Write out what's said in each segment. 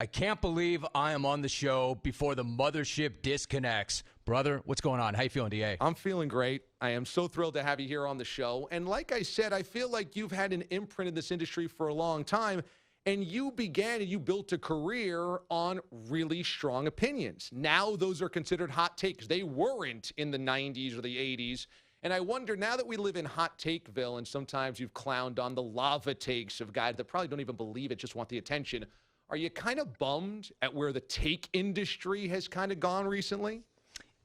I can't believe I am on the show before the mothership disconnects. Brother, what's going on? How you feeling, DA? I'm feeling great. I am so thrilled to have you here on the show. And like I said, I feel like you've had an imprint in this industry for a long time, and you began and you built a career on really strong opinions. Now those are considered hot takes. They weren't in the 90s or the 80s. And I wonder, now that we live in hot takeville, and sometimes you've clowned on the lava takes of guys that probably don't even believe it, just want the attention, are you kind of bummed at where the take industry has kind of gone recently?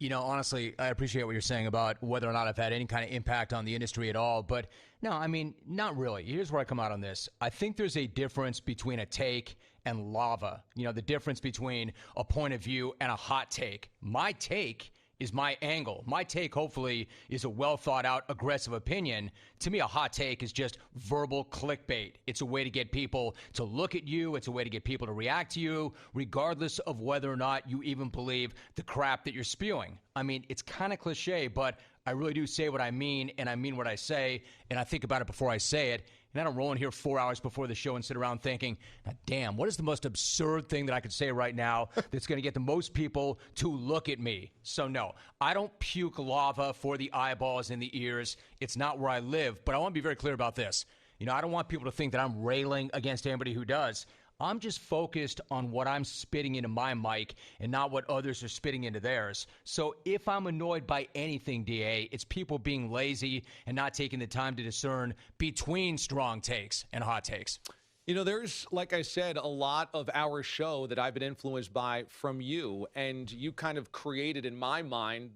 You know, honestly, I appreciate what you're saying about whether or not I've had any kind of impact on the industry at all. But no, I mean, not really. Here's where I come out on this. I think there's a difference between a take and lava. You know, the difference between a point of view and a hot take. My take is my angle. My take, hopefully, is a well-thought-out, aggressive opinion. To me, a hot take is just verbal clickbait. It's a way to get people to look at you. It's a way to get people to react to you, regardless of whether or not you even believe the crap that you're spewing. I mean, it's kind of cliche, but I really do say what I mean, and I mean what I say, and I think about it before I say it. And I don't roll in here 4 hours before the show and sit around thinking, damn, what is the most absurd thing that I could say right now that's going to get the most people to look at me? So no, I don't puke lava for the eyeballs and the ears. It's not where I live, but I want to be very clear about this. You know, I don't want people to think that I'm railing against anybody who does. I'm just focused on what I'm spitting into my mic and not what others are spitting into theirs. So if I'm annoyed by anything, DA, it's people being lazy and not taking the time to discern between strong takes and hot takes. You know, there's, like I said, a lot of our show that I've been influenced by from you, and you kind of created in my mind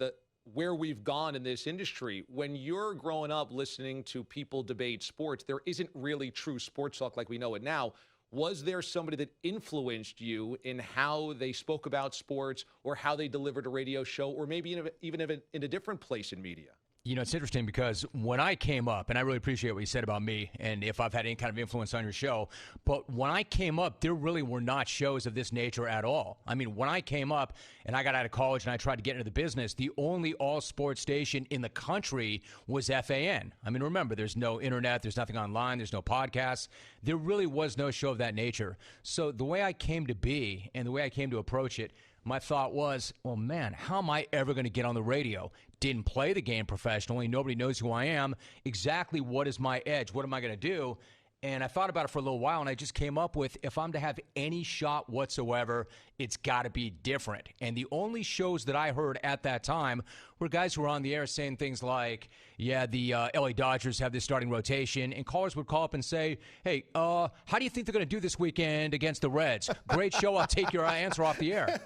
where we've gone in this industry. When you're growing up listening to people debate sports, there isn't really true sports talk like we know it now. Was there somebody that influenced you in how they spoke about sports or how they delivered a radio show or maybe even in a different place in media? You know, it's interesting because when I came up, and I really appreciate what you said about me and if I've had any kind of influence on your show, but when I came up, there really were not shows of this nature at all. I mean, when I came up and I got out of college and I tried to get into the business, the only all-sports station in the country was FAN. I mean, remember, there's no internet, there's nothing online, there's no podcasts. There really was no show of that nature. So the way I came to be and the way I came to approach it, my thought was, well, man, how am I ever going to get on the radio? Didn't play the game professionally. Nobody knows who I am. Exactly what is my edge? What am I going to do? And I thought about it for a little while, and I just came up with, if I'm to have any shot whatsoever, it's got to be different. And the only shows that I heard at that time were guys who were on the air saying things like, yeah, the LA Dodgers have this starting rotation. And callers would call up and say, hey, how do you think they're going to do this weekend against the Reds? Great show. I'll take your answer off the air.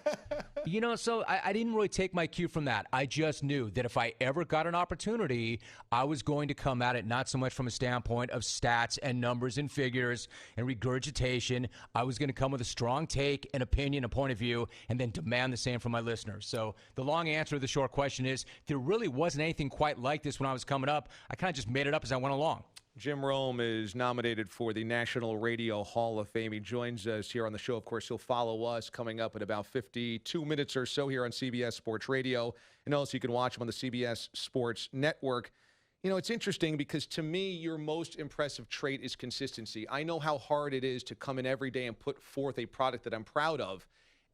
You know, so I didn't really take my cue from that. I just knew that if I ever got an opportunity, I was going to come at it not so much from a standpoint of stats and numbers and figures and regurgitation. I was going to come with a strong take, an opinion, a point of view, and then demand the same from my listeners. So the long answer to the short question is there really wasn't anything quite like this when I was coming up. I kind of just made it up as I went along. Jim Rome is nominated for the National Radio Hall of Fame. He joins us here on the show. Of course, he'll follow us coming up in about 52 minutes or so here on CBS Sports Radio. And also you can watch him on the CBS Sports Network. You know, it's interesting because to me, your most impressive trait is consistency. I know how hard it is to come in every day and put forth a product that I'm proud of.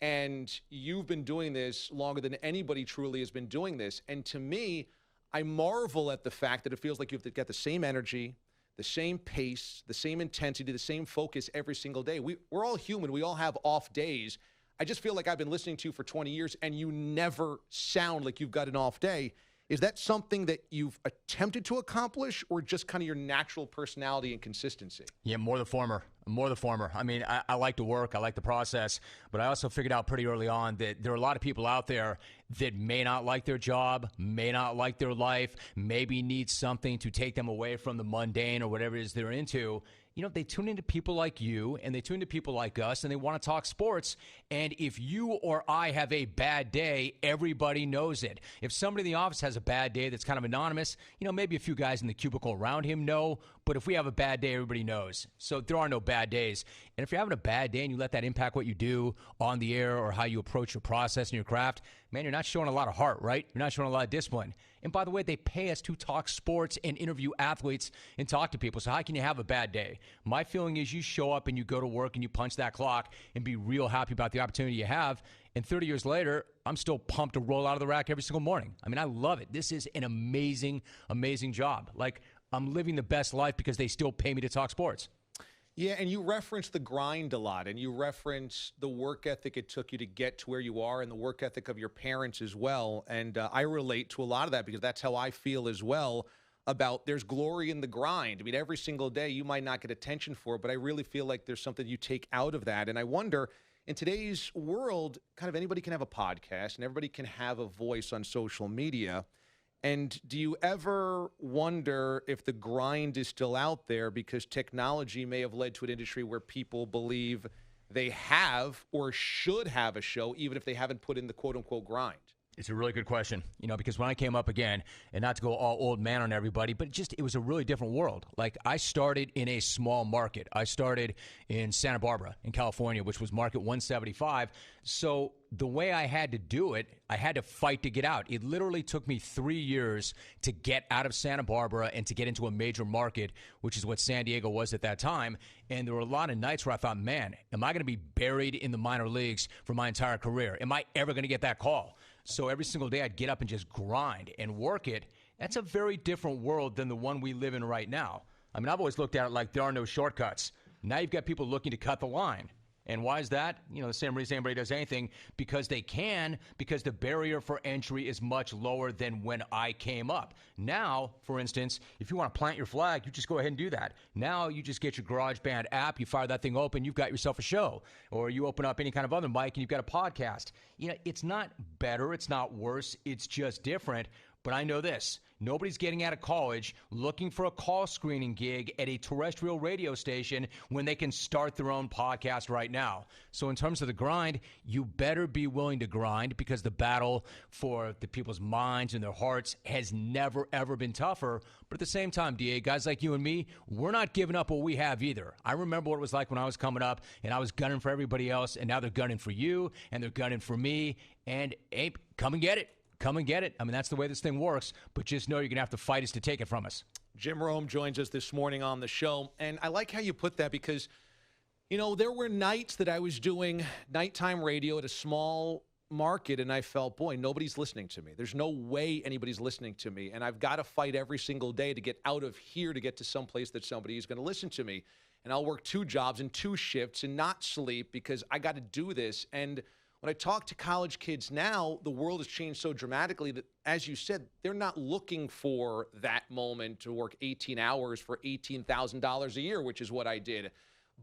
And you've been doing this longer than anybody truly has been doing this. And to me, I marvel at the fact that it feels like you've got the same energy, the same pace, the same intensity, the same focus every single day. We're all human. We all have off days. I just feel like I've been listening to you for 20 years, and you never sound like you've got an off day. Is that something that you've attempted to accomplish or just kind of your natural personality and consistency? Yeah, more the former. I mean, I like to work. I like the process. But I also figured out pretty early on that there are a lot of people out there that may not like their job, may not like their life, maybe need something to take them away from the mundane or whatever it is they're into. You know, they tune into people like you and they tune into people like us and they want to talk sports. And if you or I have a bad day, everybody knows it. If somebody in the office has a bad day that's kind of anonymous, you know, maybe a few guys in the cubicle around him know. But if we have a bad day, everybody knows. So there are no bad days. And if you're having a bad day and you let that impact what you do on the air or how you approach your process and your craft, man, you're not showing a lot of heart, right? You're not showing a lot of discipline. And by the way, they pay us to talk sports and interview athletes and talk to people. So how can you have a bad day? My feeling is you show up and you go to work and you punch that clock and be real happy about the opportunity you have. And 30 years later, I'm still pumped to roll out of the rack every single morning. I mean, I love it. This is an amazing, amazing job. Like, I'm living the best life because they still pay me to talk sports. Yeah, and you reference the grind a lot, and you reference the work ethic it took you to get to where you are and the work ethic of your parents as well. And I relate to a lot of that because that's how I feel as well about there's glory in the grind. I mean, every single day you might not get attention for it, but I really feel like there's something you take out of that. And I wonder, in today's world, kind of anybody can have a podcast and everybody can have a voice on social media. And do you ever wonder if the grind is still out there because technology may have led to an industry where people believe they have or should have a show, even if they haven't put in the quote-unquote grind? It's a really good question, because when I came up again, and not to go all old man on everybody, but it was a really different world. Like, I started in a small market. I started in Santa Barbara in California, which was market 175. So the way I had to do it, I had to fight to get out. It literally took me 3 years to get out of Santa Barbara and to get into a major market, which is what San Diego was at that time. And there were a lot of nights where I thought, man, am I going to be buried in the minor leagues for my entire career? Am I ever going to get that call? So every single day I'd get up and just grind and work it. That's a very different world than the one we live in right now. I mean, I've always looked at it like there are no shortcuts. Now you've got people looking to cut the line. And why is that? The same reason anybody does anything, because they can, because the barrier for entry is much lower than when I came up. Now, for instance, if you want to plant your flag, you just go ahead and do that. Now you just get your GarageBand app, you fire that thing open, you've got yourself a show. Or you open up any kind of other mic and you've got a podcast. It's not better, it's not worse, it's just different. But I know this. Nobody's getting out of college looking for a call screening gig at a terrestrial radio station when they can start their own podcast right now. So in terms of the grind, you better be willing to grind, because the battle for the people's minds and their hearts has never, ever been tougher. But at the same time, DA, guys like you and me, we're not giving up what we have either. I remember what it was like when I was coming up and I was gunning for everybody else, and now they're gunning for you and they're gunning for me. And, hey, come and get it. Come and get it. I mean, that's the way this thing works, but just know you're going to have to fight us to take it from us. Jim Rome joins us this morning on the show, and I like how you put that because, there were nights that I was doing nighttime radio at a small market, and I felt, boy, nobody's listening to me. There's no way anybody's listening to me, and I've got to fight every single day to get out of here to get to someplace that somebody is going to listen to me. And I'll work 2 jobs and 2 shifts and not sleep because I got to do this. And when I talk to college kids now, the world has changed so dramatically that, as you said, they're not looking for that moment to work 18 hours for $18,000 a year, which is what I did.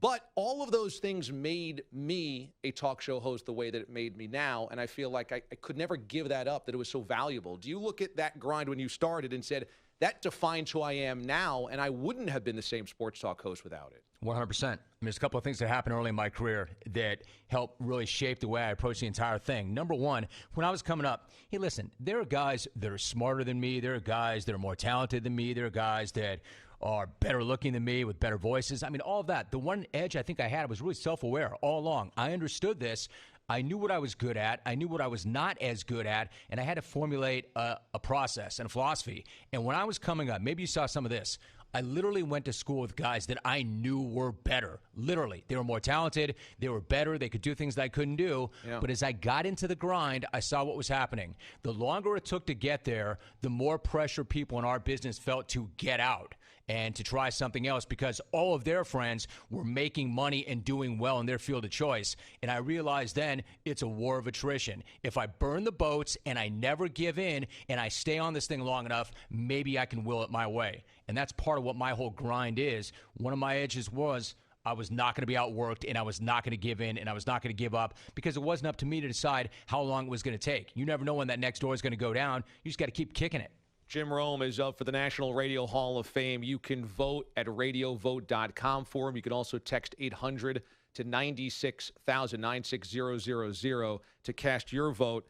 But all of those things made me a talk show host the way that it made me now, and I feel like I could never give that up, that it was so valuable. Do you look at that grind when you started and said, that defines who I am now, and I wouldn't have been the same sports talk host without it? 100%. I mean, there's a couple of things that happened early in my career that helped really shape the way I approach the entire thing. Number one, when I was coming up, hey, listen, there are guys that are smarter than me. There are guys that are more talented than me. There are guys that are better looking than me with better voices. I mean, all of that. The one edge I think I had was really self-aware all along. I understood this. I knew what I was good at. I knew what I was not as good at, and I had to formulate a process and a philosophy. And when I was coming up, maybe you saw some of this, I literally went to school with guys that I knew were better. Literally. They were more talented. They were better. They could do things that I couldn't do. Yeah. But as I got into the grind, I saw what was happening. The longer it took to get there, the more pressure people in our business felt to get out and to try something else, because all of their friends were making money and doing well in their field of choice. And I realized then it's a war of attrition. If I burn the boats and I never give in and I stay on this thing long enough, maybe I can will it my way. And that's part of what my whole grind is. One of my edges was I was not going to be outworked, and I was not going to give in, and I was not going to give up, because it wasn't up to me to decide how long it was going to take. You never know when that next door is going to go down. You just got to keep kicking it. Jim Rome is up for the National Radio Hall of Fame. You can vote at radiovote.com for him. You can also text 800 to 96,000, 96000 to cast your vote.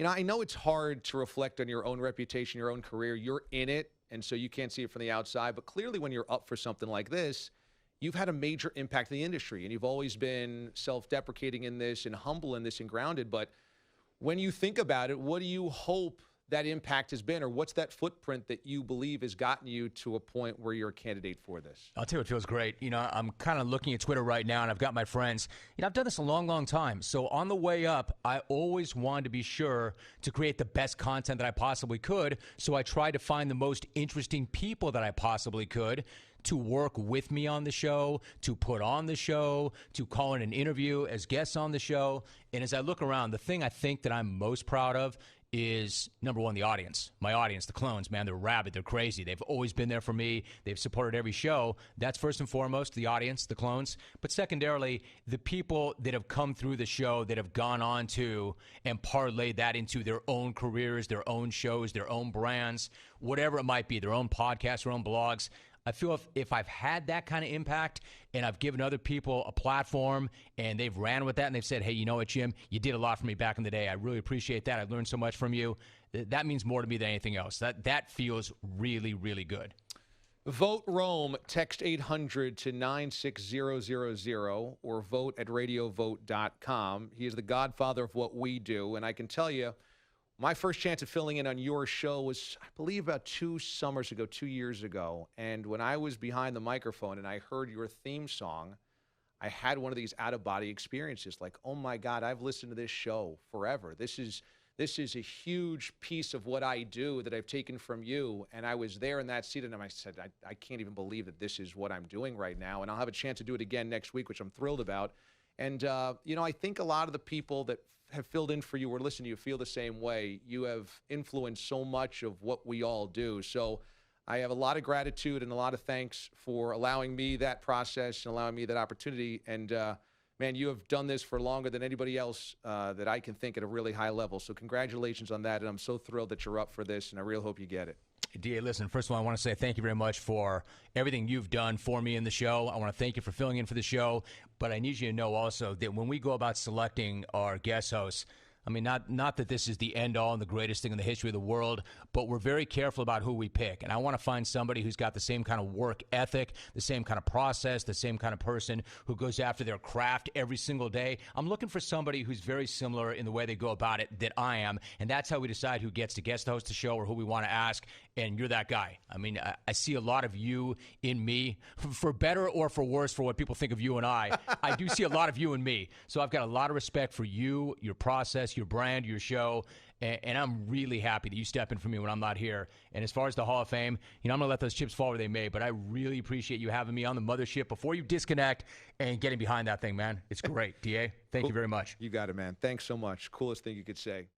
I know it's hard to reflect on your own reputation, your own career. You're in it, and so you can't see it from the outside. But clearly when you're up for something like this, you've had a major impact in the industry, and you've always been self-deprecating in this and humble in this and grounded. But when you think about it, what do you hope that impact has been, or what's that footprint that you believe has gotten you to a point where you're a candidate for this? I'll tell you what feels great. I'm kind of looking at Twitter right now, and I've got my friends. I've done this a long, long time. So on the way up, I always wanted to be sure to create the best content that I possibly could. So I tried to find the most interesting people that I possibly could to work with me on the show, to put on the show, to call in an interview as guests on the show. And as I look around, the thing I think that I'm most proud of is, number one, the audience. My audience, the clones, man, they're rabid, they're crazy. They've always been there for me. They've supported every show. That's first and foremost, the audience, the clones. But secondarily, the people that have come through the show that have gone on to and parlayed that into their own careers, their own shows, their own brands, whatever it might be, their own podcasts, their own blogs. I feel if I've had that kind of impact and I've given other people a platform and they've ran with that and they've said, hey, you know what, Jim, you did a lot for me back in the day. I really appreciate that. I learned so much from you. That means more to me than anything else. That feels really, really good. Vote Rome. Text 800 to 96000 or vote at radiovote.com. He is the godfather of what we do, and I can tell you, my first chance of filling in on your show was, I believe, about 2 years ago. And when I was behind the microphone and I heard your theme song, I had one of these out-of-body experiences. Like, oh, my God, I've listened to this show forever. This is a huge piece of what I do that I've taken from you. And I was there in that seat, and I said, I can't even believe that this is what I'm doing right now. And I'll have a chance to do it again next week, which I'm thrilled about. And, I think a lot of the people that have filled in for you or listened to you feel the same way. You have influenced so much of what we all do. So I have a lot of gratitude and a lot of thanks for allowing me that process and allowing me that opportunity. And, man, you have done this for longer than anybody else that I can think at a really high level. So congratulations on that. And I'm so thrilled that you're up for this, and I really hope you get it. D.A., listen, first of all, I want to say thank you very much for everything you've done for me in the show. I want to thank you for filling in for the show. But I need you to know also that when we go about selecting our guest hosts, I mean, not that this is the end-all and the greatest thing in the history of the world, but we're very careful about who we pick. And I want to find somebody who's got the same kind of work ethic, the same kind of process, the same kind of person who goes after their craft every single day. I'm looking for somebody who's very similar in the way they go about it that I am, and that's how we decide who gets to guest host the show or who we want to ask, and you're that guy. I mean, I see a lot of you in me, for better or for worse for what people think of you and I do see a lot of you in me. So I've got a lot of respect for you, your process, your brand, your show, and I'm really happy that you step in for me when I'm not here. And as far as the Hall of Fame, I'm going to let those chips fall where they may, but I really appreciate you having me on the mothership before you disconnect and getting behind that thing, man. It's great. D.A., thank you very much. You got it, man. Thanks so much. Coolest thing you could say.